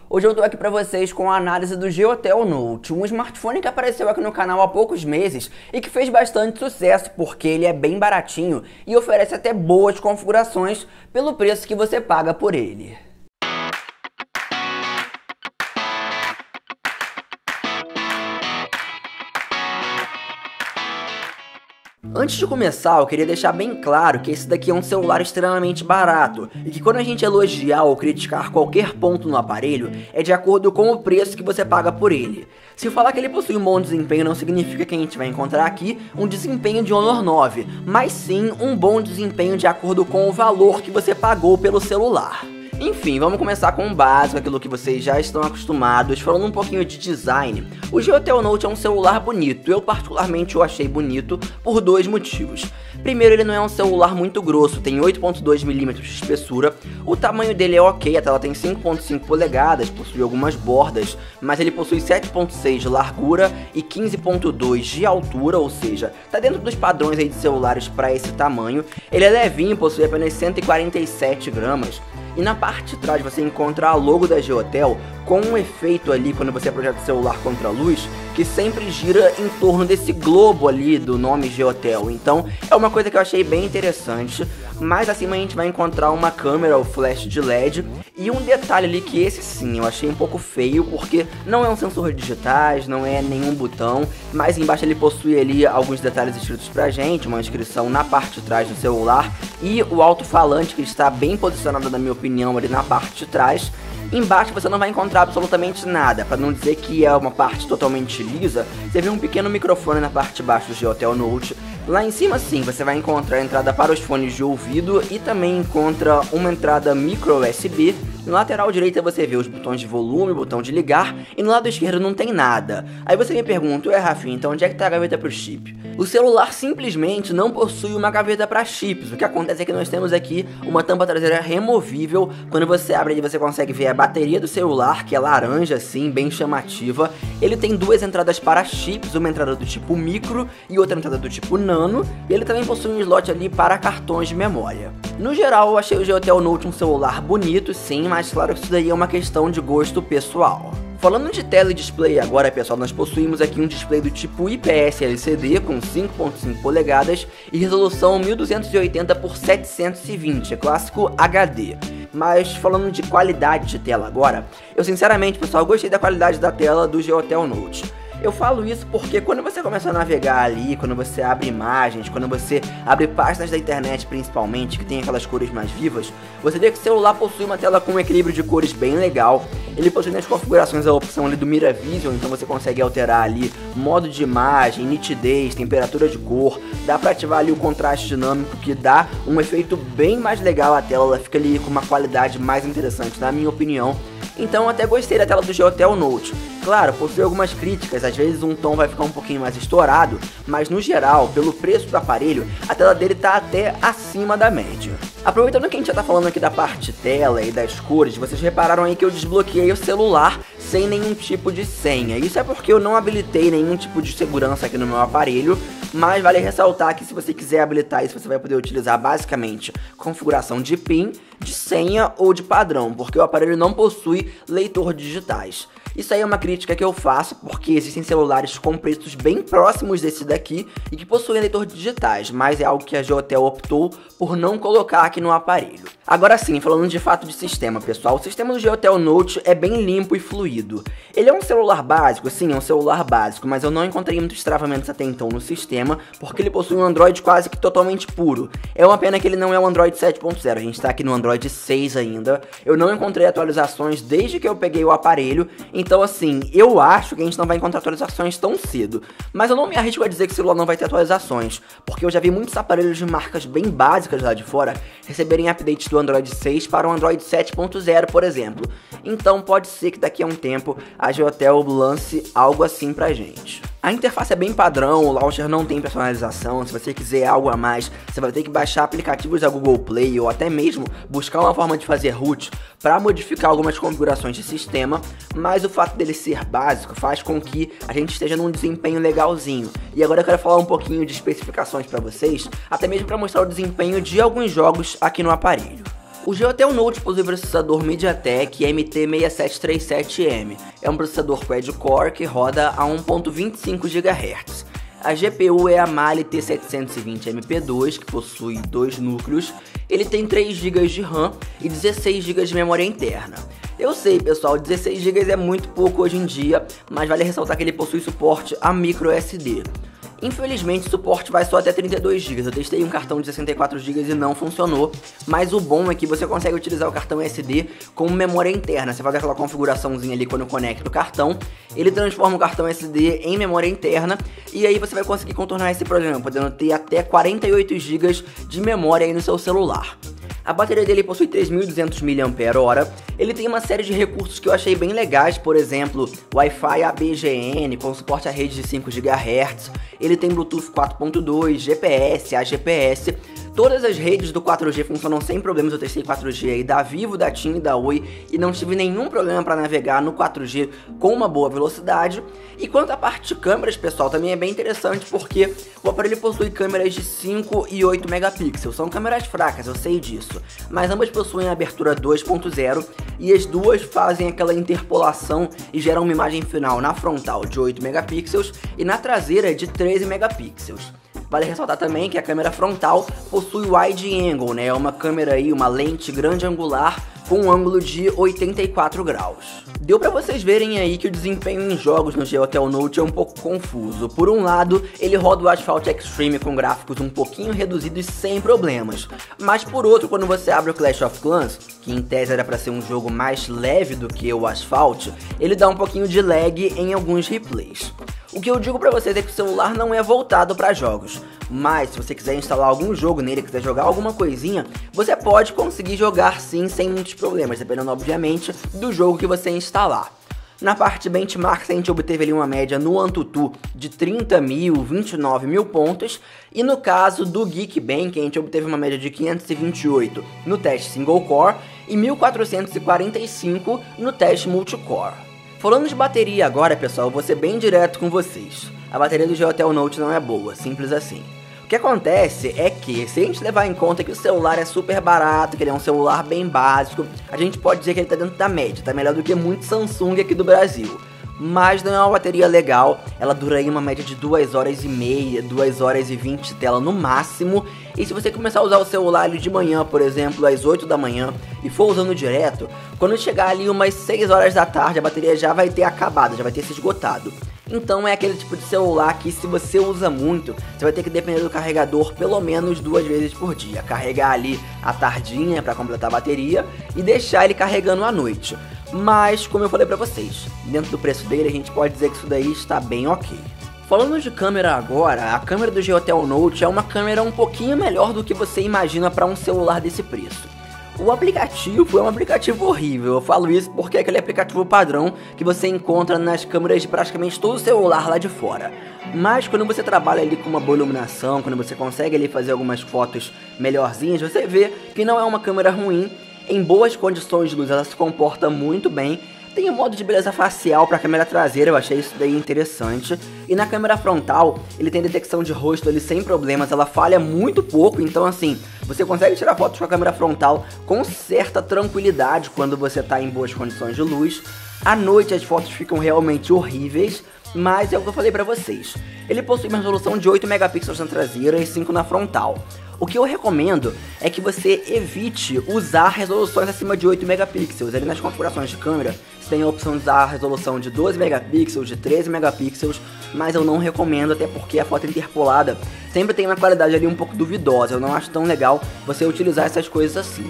Hoje eu tô aqui pra vocês com a análise do Geotel Note, um smartphone que apareceu aqui no canal há poucos meses e que fez bastante sucesso porque ele é bem baratinho e oferece até boas configurações pelo preço que você paga por ele. Antes de começar, eu queria deixar bem claro que esse daqui é um celular extremamente barato e que quando a gente elogiar ou criticar qualquer ponto no aparelho, é de acordo com o preço que você paga por ele. Se eu falar que ele possui um bom desempenho, não significa que a gente vai encontrar aqui um desempenho de Honor 9, mas sim um bom desempenho de acordo com o valor que você pagou pelo celular. Enfim, vamos começar com o básico, aquilo que vocês já estão acostumados, falando um pouquinho de design. O Geotel Note é um celular bonito, eu particularmente o achei bonito por dois motivos. Primeiro, ele não é um celular muito grosso, tem 8.2mm de espessura, o tamanho dele é ok, a tela tem 5.5 polegadas, possui algumas bordas, mas ele possui 7.6 de largura e 15.2 de altura, ou seja, tá dentro dos padrões aí de celulares para esse tamanho. Ele é levinho, possui apenas 147 gramas. E na parte de trás você encontra a logo da Geotel com um efeito ali quando você projeta o celular contra a luz que sempre gira em torno desse globo ali do nome Geotel. Então é uma coisa que eu achei bem interessante. Mais acima a gente vai encontrar uma câmera, o flash de LED, e um detalhe ali que esse sim eu achei um pouco feio porque não é um sensor de digitais, não é nenhum botão, mas embaixo ele possui ali alguns detalhes escritos pra gente, uma inscrição na parte de trás do celular e o alto-falante que está bem posicionado na minha opinião ali na parte de trás. Embaixo você não vai encontrar absolutamente nada, para não dizer que é uma parte totalmente lisa, você vê um pequeno microfone na parte de baixo do Geotel Note. Lá em cima sim, você vai encontrar a entrada para os fones de ouvido e também encontra uma entrada micro USB. No lateral direito você vê os botões de volume, botão de ligar, e no lado esquerdo não tem nada. Aí você me pergunta, ué Rafinha, então onde é que tá a gaveta pro chip? O celular simplesmente não possui uma gaveta para chips. O que acontece é que nós temos aqui uma tampa traseira removível. Quando você abre ele você consegue ver a bateria do celular, que é laranja assim, bem chamativa. Ele tem duas entradas para chips, uma entrada do tipo micro e outra entrada do tipo nano. E ele também possui um slot ali para cartões de memória. No geral eu achei o Geotel Note um celular bonito sim, mas claro que isso daí é uma questão de gosto pessoal. Falando de tela e display agora, pessoal, nós possuímos aqui um display do tipo IPS LCD com 5.5 polegadas e resolução 1280 por 720, é clássico HD. Mas falando de qualidade de tela agora, eu sinceramente, pessoal, gostei da qualidade da tela do Geotel Note. Eu falo isso porque quando você começa a navegar ali, quando você abre imagens, quando você abre páginas da internet principalmente, que tem aquelas cores mais vivas, você vê que o celular possui uma tela com um equilíbrio de cores bem legal. Ele possui nas configurações a opção ali do Mira Vision, então você consegue alterar ali modo de imagem, nitidez, temperatura de cor, dá pra ativar ali o contraste dinâmico que dá um efeito bem mais legal à tela, ela fica ali com uma qualidade mais interessante na minha opinião. Então eu até gostei da tela do Geotel Note. Claro, possui algumas críticas, às vezes um tom vai ficar um pouquinho mais estourado, mas no geral, pelo preço do aparelho, a tela dele tá até acima da média. Aproveitando que a gente já tá falando aqui da parte tela e das cores, vocês repararam aí que eu desbloqueei o celular sem nenhum tipo de senha. Isso é porque eu não habilitei nenhum tipo de segurança aqui no meu aparelho, mas vale ressaltar que se você quiser habilitar isso, você vai poder utilizar basicamente configuração de PIN, de senha ou de padrão, porque o aparelho não possui leitor de digitais. Isso aí é uma crítica que eu faço, porque existem celulares com preços bem próximos desse daqui e que possuem leitor de digitais, mas é algo que a Geotel optou por não colocar aqui no aparelho. Agora sim, falando de fato de sistema, pessoal, o sistema do Geotel Note é bem limpo e fluido. Ele é um celular básico, sim, é um celular básico, mas eu não encontrei muitos travamentos até então no sistema, porque ele possui um Android quase que totalmente puro. É uma pena que ele não é o Android 7.0, a gente tá aqui no Android 6 ainda. Eu não encontrei atualizações desde que eu peguei o aparelho, então assim, eu acho que a gente não vai encontrar atualizações tão cedo. Mas eu não me arrisco a dizer que o celular não vai ter atualizações, porque eu já vi muitos aparelhos de marcas bem básicas lá de fora receberem updates do Android 6 para o Android 7.0, por exemplo. Então pode ser que daqui a um tempo a Geotel lance algo assim pra gente. A interface é bem padrão, o launcher não tem personalização. Se você quiser algo a mais, você vai ter que baixar aplicativos da Google Play ou até mesmo buscar uma forma de fazer root para modificar algumas configurações de sistema, mas o fato dele ser básico faz com que a gente esteja num desempenho legalzinho. E agora eu quero falar um pouquinho de especificações para vocês, até mesmo para mostrar o desempenho de alguns jogos aqui no aparelho. O Geotel Note possui processador MediaTek MT6737M. É um processador quad-core que roda a 1.25 GHz. A GPU é a Mali T720MP2, que possui 2 núcleos. Ele tem 3 GB de RAM e 16 GB de memória interna. Eu sei, pessoal, 16 GB é muito pouco hoje em dia, mas vale ressaltar que ele possui suporte a microSD. Infelizmente o suporte vai só até 32 GB, eu testei um cartão de 64 GB e não funcionou, mas o bom é que você consegue utilizar o cartão SD como memória interna. Você faz aquela configuraçãozinha ali quando conecta o cartão, ele transforma o cartão SD em memória interna e aí você vai conseguir contornar esse problema, podendo ter até 48 GB de memória aí no seu celular. A bateria dele possui 3.200 mAh, ele tem uma série de recursos que eu achei bem legais, por exemplo, Wi-Fi ABGN com suporte à rede de 5 GHz, ele tem Bluetooth 4.2, GPS, AGPS, todas as redes do 4G funcionam sem problemas. Eu testei 4G aí da Vivo, da TIM e da Oi e não tive nenhum problema para navegar no 4G com uma boa velocidade. E quanto à parte de câmeras, pessoal, também é bem interessante porque o aparelho possui câmeras de 5 e 8 megapixels. São câmeras fracas, eu sei disso, mas ambas possuem abertura 2.0 e as duas fazem aquela interpolação e geram uma imagem final na frontal de 8 megapixels e na traseira de 13 megapixels. Vale ressaltar também que a câmera frontal possui wide angle, né? É uma câmera aí, uma lente grande angular com um ângulo de 84 graus. Deu pra vocês verem aí que o desempenho em jogos no Geotel Note é um pouco confuso. Por um lado, ele roda o Asphalt Extreme com gráficos um pouquinho reduzidos sem problemas. Mas por outro, quando você abre o Clash of Clans, que em tese era pra ser um jogo mais leve do que o Asphalt, ele dá um pouquinho de lag em alguns replays. O que eu digo pra vocês é que o celular não é voltado pra jogos, mas se você quiser instalar algum jogo nele, quiser jogar alguma coisinha, você pode conseguir jogar sim sem muitos problemas, dependendo obviamente do jogo que você instalar. Na parte de benchmarks a gente obteve ali uma média no AnTuTu de 30.000, 29.000 pontos, e no caso do Geekbench a gente obteve uma média de 528 no teste single core e 1.445 no teste multicore. Falando de bateria agora, pessoal, eu vou ser bem direto com vocês. A bateria do Geotel Note não é boa, simples assim. O que acontece é que, se a gente levar em conta que o celular é super barato, que ele é um celular bem básico, a gente pode dizer que ele tá dentro da média, tá melhor do que muito Samsung aqui do Brasil. Mas não é uma bateria legal, ela dura aí uma média de 2 horas e meia, 2 horas e 20 de tela no máximo. E se você começar a usar o celular ali de manhã, por exemplo, às 8 da manhã, e for usando direto, quando chegar ali umas 6 horas da tarde, a bateria já vai ter acabado, já vai ter se esgotado. Então é aquele tipo de celular que, se você usa muito, você vai ter que depender do carregador pelo menos 2 vezes por dia. Carregar ali à tardinha para completar a bateria e deixar ele carregando à noite. Mas, como eu falei pra vocês, dentro do preço dele a gente pode dizer que isso daí está bem ok. Falando de câmera agora, a câmera do Geotel Note é uma câmera um pouquinho melhor do que você imagina para um celular desse preço. O aplicativo é um aplicativo horrível, eu falo isso porque é aquele aplicativo padrão que você encontra nas câmeras de praticamente todo celular lá de fora. Mas quando você trabalha ali com uma boa iluminação, quando você consegue ali fazer algumas fotos melhorzinhas, você vê que não é uma câmera ruim. Em boas condições de luz ela se comporta muito bem. Tem um modo de beleza facial para a câmera traseira, eu achei isso daí interessante. E na câmera frontal, ele tem detecção de rosto ali sem problemas, ela falha muito pouco, então assim, você consegue tirar fotos com a câmera frontal com certa tranquilidade quando você está em boas condições de luz. À noite as fotos ficam realmente horríveis, mas é o que eu falei pra vocês. Ele possui uma resolução de 8 megapixels na traseira e 5 na frontal. O que eu recomendo é que você evite usar resoluções acima de 8 megapixels. Ali nas configurações de câmera, você tem a opção de usar a resolução de 12 megapixels, de 13 megapixels, mas eu não recomendo, até porque a foto interpolada sempre tem uma qualidade ali um pouco duvidosa. Eu não acho tão legal você utilizar essas coisas assim.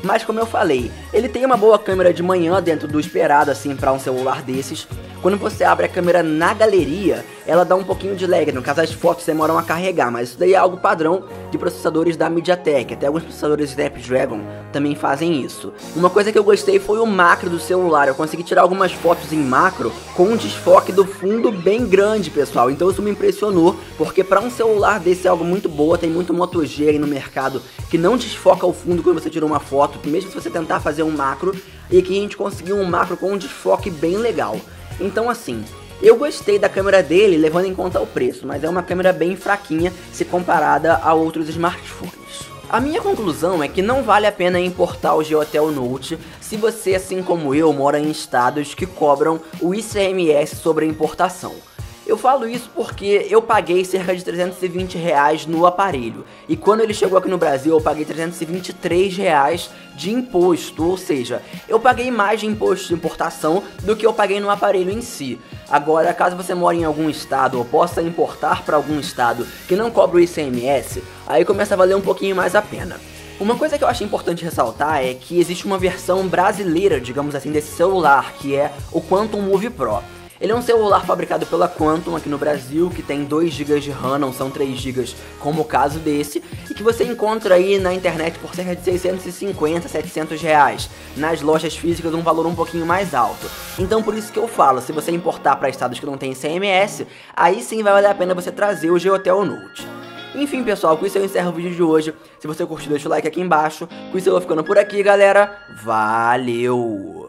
Mas como eu falei, ele tem uma boa câmera de manhã dentro do esperado assim para um celular desses. Quando você abre a câmera na galeria, ela dá um pouquinho de lag, no caso as fotos demoram a carregar, mas isso daí é algo padrão de processadores da MediaTek, até alguns processadores Snapdragon também fazem isso. Uma coisa que eu gostei foi o macro do celular, eu consegui tirar algumas fotos em macro com um desfoque do fundo bem grande, pessoal, então isso me impressionou, porque para um celular desse é algo muito boa, tem muito Moto G aí no mercado que não desfoca o fundo quando você tira uma foto, mesmo se você tentar fazer um macro, e aqui a gente conseguiu um macro com um desfoque bem legal. Então assim, eu gostei da câmera dele levando em conta o preço, mas é uma câmera bem fraquinha se comparada a outros smartphones. A minha conclusão é que não vale a pena importar o Geotel Note se você, assim como eu, mora em estados que cobram o ICMS sobre a importação. Eu falo isso porque eu paguei cerca de R$320 no aparelho, e quando ele chegou aqui no Brasil eu paguei R$323 de imposto, ou seja, eu paguei mais de imposto de importação do que eu paguei no aparelho em si. Agora, caso você more em algum estado ou possa importar para algum estado que não cobra o ICMS, aí começa a valer um pouquinho mais a pena. Uma coisa que eu acho importante ressaltar é que existe uma versão brasileira, digamos assim, desse celular, que é o Quantum Move Pro. Ele é um celular fabricado pela Quantum aqui no Brasil, que tem 2 GB de RAM, não são 3 GB como o caso desse, e que você encontra aí na internet por cerca de 650, 700 reais. Nas lojas físicas um valor um pouquinho mais alto. Então por isso que eu falo, se você importar para estados que não tem ICMS, aí sim vai valer a pena você trazer o Geotel Note. Enfim pessoal, com isso eu encerro o vídeo de hoje. Se você curtiu, deixa o like aqui embaixo. Com isso eu vou ficando por aqui, galera. Valeu!